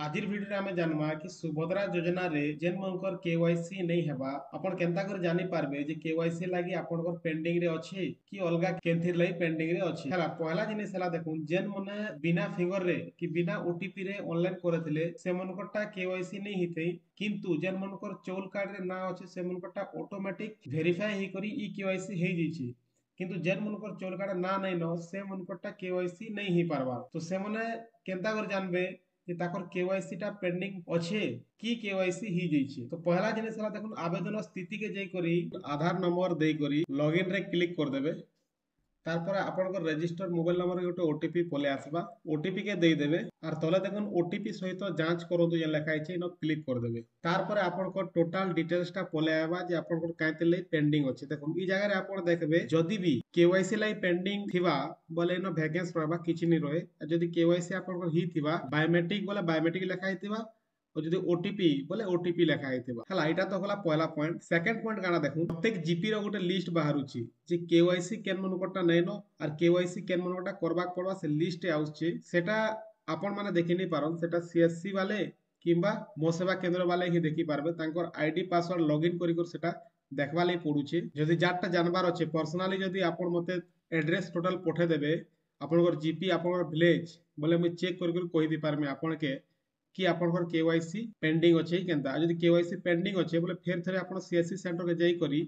आजिर video में जानवा कि सुभद्रा योजना रे जेन मनकर केवाईसी नहीं हेबा अपन केंता कर जानी पारबे जे केवाईसी लागि आपनकर पेंडिंग रे अछि कि अलगा केंथिर लागि पेंडिंग रे अछि। हला पहला जिनिस हला देखुन जेन मने बिना फिंगर रे कि बिना ओटीपी रे ऑनलाइन करथिले से मनकरटा केवाईसी नहीं हितै, किंतु जेन मनकर चौल कार्ड रे ना अछि से मनकरटा ऑटोमेटिक वेरीफाई हे करी ई केवाईसी हे जैछि। किंतु जेन मनकर चौल कार्ड ना नहीं न से मनकरटा केवाईसी नहीं ही पारबा। तो से मने केंता कर जानबे कि ताकर केवाईसी टा पेंडिंग अच्छे कि केवाईसी ही जैछि। तो पहला जिनिस हला देखुन आवेदन स्थिति के जई करी आधार नंबर देई करी लॉगिन रे क्लिक कर देबे। तारपर आपनकर रजिस्टर मोबाइल नंबर के गोटे ओटीपी पले आसबा, ओटीपी के देई देबे आर तले देखुन ओटीपी सहित जांच करंतु जे लिखा छै न क्लिक कर देबे। तारपर आपनकर टोटल डिटेल्स टा पले आबा जे आपनकर काइते ले पेंडिंग अछि। देखुन ई जगह रे आपन देखबे जदी भी केवाईसी लाई पेंडिंग थिबा बोले न वैकेंस रहबा किछि नि रहे। जदी केवाईसी आपनकर ही थिबा बायोमेट्रिक बोले बायोमेट्रिक लिखा हिथिबा और जदी ओटीपी बोले ओटीपी लिखा हिथिबा। हला एटा तो होला पहला पॉइंट। सेकंड पॉइंट गाना देखुन प्रत्येक जीपी रो गोटे लिस्ट बाहरुछि जे केवाईसी केन मनकटा नैनो आर केवाईसी केन मनकटा करबाक पड़बा से लिस्ट आउछि। सेटा आपन माने देखि नि पारन सेटा सीएससी वाले किंबा मो सेवा केंद्र वाले ही देखि पारबे। तांकर आईडी पासवर्ड लॉगिन करि कर सेटा देखबा ले पडुछि। जदी जाटटा जानबार अछि पर्सनली जदी आपन मते एड्रेस टोटल पठे देबे आपनकर जीपी आपनकर विलेज बोले मैं चेक करि कर कहि दी पारमे आपन के कि आपनकर केवाईसी पेंडिंग अछि केनता। जदी केवाईसी पेंडिंग अछि बोले फेर थरे आपन सीएससी सेंटर के जाई करी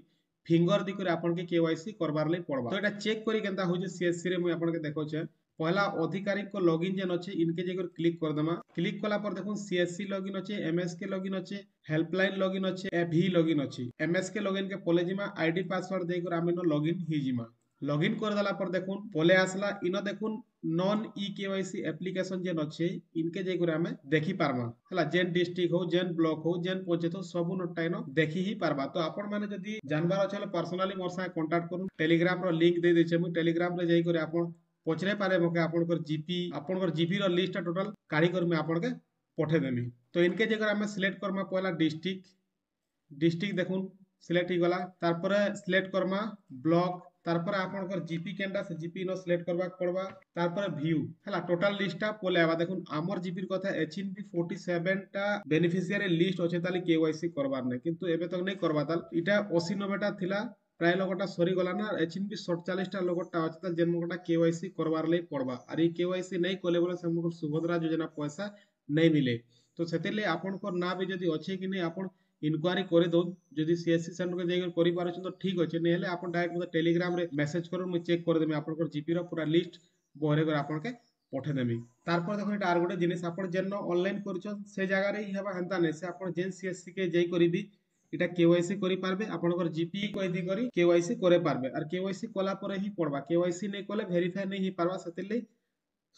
फिंगर दी कर आपन के केवाईसी करबार ले पड़बा। तो एटा चेक करी केनता होजे सीएससी रे मैं आपन के देखौ छे। पहला अधिकारिक को लॉगिन जेन अछि इनके जेकर क्लिक कर देमा। क्लिक कला पर देखुन सीएससी लॉगिन अछि, एमएसके लॉगिन अछि, हेल्पलाइन लॉगिन अछि, एभी लॉगिन अछि। एमएसके लॉगिन के पले जिमा आईडी पासवर्ड देकर आमेनो लॉगिन ही जिमा। लॉगिन कर देला पर देखुन पले आसला इन देखुन नॉन ई केवाईसी एप्लीकेशन जेन अछि इनके जेकर हमें देखि पारमा। हला जेन डिस्ट्रिक्ट हो जेन ब्लॉक हो जेन पंचायत हो सब नटाइनो देखि ही पारबा। तो आपन माने जदी जानबार अछि पर्सनली मोर सा कांटेक्ट करू। टेलीग्राम रो लिंक दे देछे मु टेलीग्राम रे जाई कर आपन पचरे पारे मके आपनकर जीपी रो लिस्ट टोटल काढी कर मैं आपन के पठे देमी। तो इनके जेकर हमें सिलेक्ट करमा पहला डिस्ट्रिक्ट देखुन सिलेक्ट ही गला। तारपर सिलेक्ट करमा ब्लॉक तारपर आपनकर जीपी केनटा से जीपी नो सिलेक्ट करबा पड़बा। तारपर व्यू हला टोटल लिस्ट टा पले आबा। देखुन आमर जीपी कथा एचएनपी 47 टा बेनिफिशियरी लिस्ट अछि ताली केवाईसी करबार नै, किंतु एबे तक नै करबा ताल इटा 80 90 टा थिला प्राय लोगटा सरी गला ना। एचएनपी 47 टा लोगटा अछि ताल जेन लोगटा केवाईसी करबार ले पड़बा। आर ई केवाईसी नै कोले बोले से हमको सुभद्रा योजना पैसा नै मिले। तो सेतेले आपनकर ना भी जदी अछि कि नै आपन इंक्वायरी करे दो। जदी सीएससी सेंटर के जाई करि पारछ तो ठीक अछि, नै हेले आपन डायरेक्ट मते टेलीग्राम रे मेसेज करू मैं चेक कर देमी आपनकर जीपी रो पूरा लिस्ट बहरे कर आपन के पठे देमी। तारपर देखो एटा आर गोटे जिनिस आपन जेन ऑनलाइन करछन से जगह रे हेबा हंता नै से आपन जेन सीएससी के जाई करिबी इटा केवाईसी करि पारबे आपनकर जीपी को एदी करी केवाईसी करे पारबे। आर केवाईसी कोला पर ही पड़बा, केवाईसी नै कोले वेरीफाई नै ही पारबा। सेतेले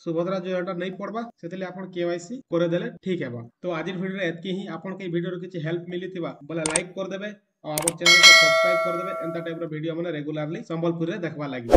सुभद्रा योजना नहीं पड़बा सेतेले आपन केवाईसी करे देले ठीक हेबा। तो आज वीडियो रे एतकी ही आपन के वीडियो रे किछ हेल्प मिली थिबा बोले लाइक कर देबे और हमर चैनल को सब्सक्राइब कर देबे। एंता टाइप रो वीडियो माने रेगुलरली संबलपुर रे देखबा लागि।